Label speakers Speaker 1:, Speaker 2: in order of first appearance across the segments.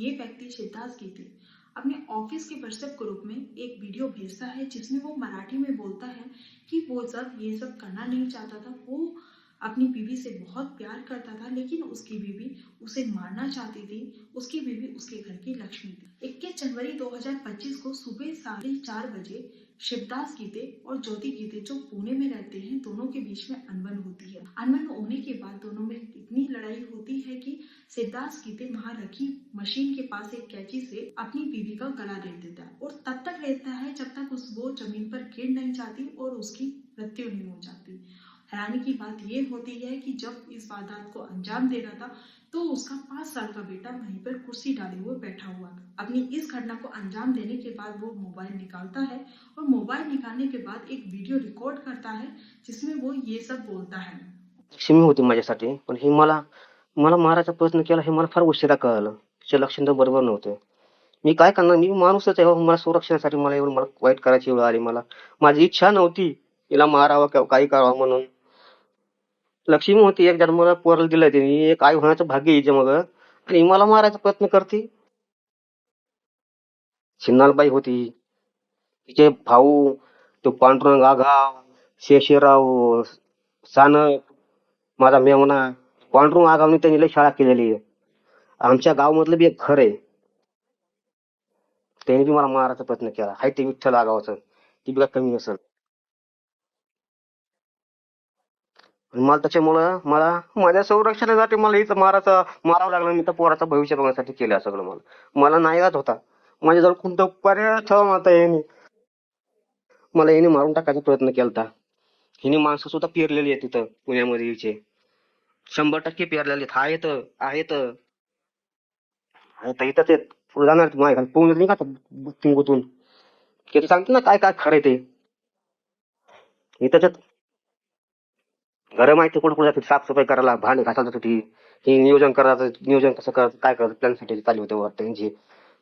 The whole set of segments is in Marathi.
Speaker 1: ये व्यक्ति शिवदास गीते अपने ऑफिस के व्हाट्सएप ग्रुप में एक वीडियो भेजता है जिसमें वो मराठी में बोलता है कि वो जब ये सब करना नहीं चाहता था। वो अपनी बीवी से बहुत प्यार करता था, लेकिन उसकी बीवी उसे मारना चाहती थी। उसकी बीवी उसके घर की लक्ष्मी थी। 21 जनवरी 2025 को सुबह 4:30 बजे शिवदास गीते और ज्योति गीते, जो पुणे में रहते हैं, दोनों के बीच में अनबन होती है। अनबन होने के बाद दोनों में इतनी लड़ाई होती है कि शिवदास गीते वहां रखी मशीन के पास एक कैंची से अपनी बीवी का गला रेत देता है और तब तक रेतता है जब तक वो जमीन पर गिर नहीं जाती और उसकी मृत्यु नहीं हो जाती। हैरानी की बात यह होती है कि जब इस वारदात को अंजाम दे रहा था तो उसका 5 साल का बेटा वहीं पर कुर्सी डाले हुए बैठा हुआ था। अपनी इस घटना को अंजाम देने के बाद वो मोबाइल निकालता है और मोबाइल निकालने के बाद एक वीडियो रिकॉर्ड करता है जिसमें वो ये सब बोलता है।
Speaker 2: लक्ष्मी होती माझ्यासाठी, पण ही मला मला मारायचा प्रयत्न केला हे मला फार उशिरा कळालं. तिचं लक्षण तर बरोबर नव्हतं. मी काय करणार? मी माणूसच आहे हो. मला संरक्षणासाठी मला वाईट करायची वेळ आली मला. माझी इच्छा नव्हती हिला मारावं किंवा काही करावं म्हणून. लक्ष्मी होती, एक जन्माला पोराला दिलंय तिने, एक आई होण्याचं भाग्य हिच्या मग, आणि मला मारायचा प्रयत्न करते. छिन्नालबाई होती, तिचे भाऊ, तो पांडुरंग आघाव, शेषराव सानप, माझा मेवना. पांडुरंग आगावने त्यांनी लई शाळा केलेली आहे. आमच्या गावामधलं बी एक घर आहे, त्यांनी बी मला मारायचा प्रयत्न केला. हाय ते विठ्ठल आगावाचं, ती बी काय कमी नसेल. मला त्याच्यामुळं माझ्या संरक्षणासाठी मला हिचं मारावं लागलं. मी तर पोराचं भविष्य बघण्यासाठी केलं सगळं. मला नाईलाज होता. माझ्याजवळ कोणतं पर्याय ठेवा आता याने. मला याने मारून टाकायचा प्रयत्न केलता. हिने माणसं सुद्धा पेरलेली आहे तिथं पुण्यामध्ये हिचे. 100% पेरलेले आहेत. आहेत आहेत इथंच आहेत. पुढे जाणार माझ्या घाल पोहून नाही का गुतून गुतून. ते सांगते ना काय काय खरंय ते. इथंच घर माहिती कुठं कुठं जाते, साफसफाई करायला, भांडे घासायला जात होती. हे नियोजन कसं करायचं, काय करायचं, प्लॅनसाठी चालू होते वाटतं यांची.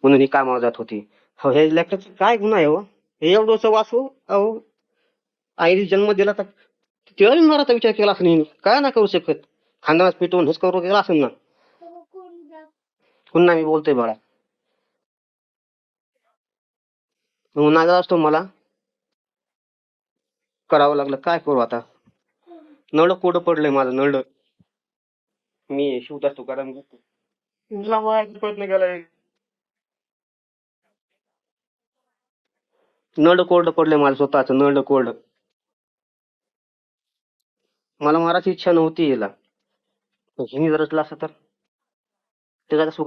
Speaker 2: म्हणून ही कामाला जात होती. हो, हे लेकराचं काय गुन्हा आहे हो? हे एवढं वाचू अहो. आईने जन्म दिला तर तिला मारायचा विचार केला असं नाही. काय ना करू शकत. खानदानात पिटवून हेच करू गेला असेल ना. पुन्हा मी बोलतोय बाळा. मग नागा असतो मला करावं लागलं. काय करू आता? नळ कोडं पडलंय माझं नळ. मी शिवत असतो कारण तुला मारायचा प्रयत्न केलाय. नळ कोरडं पडलंय माझं स्वतःच नळ कोरडं. मला मारायची इच्छा नव्हती हिला. हिने जर असलं असतं तर त्याचा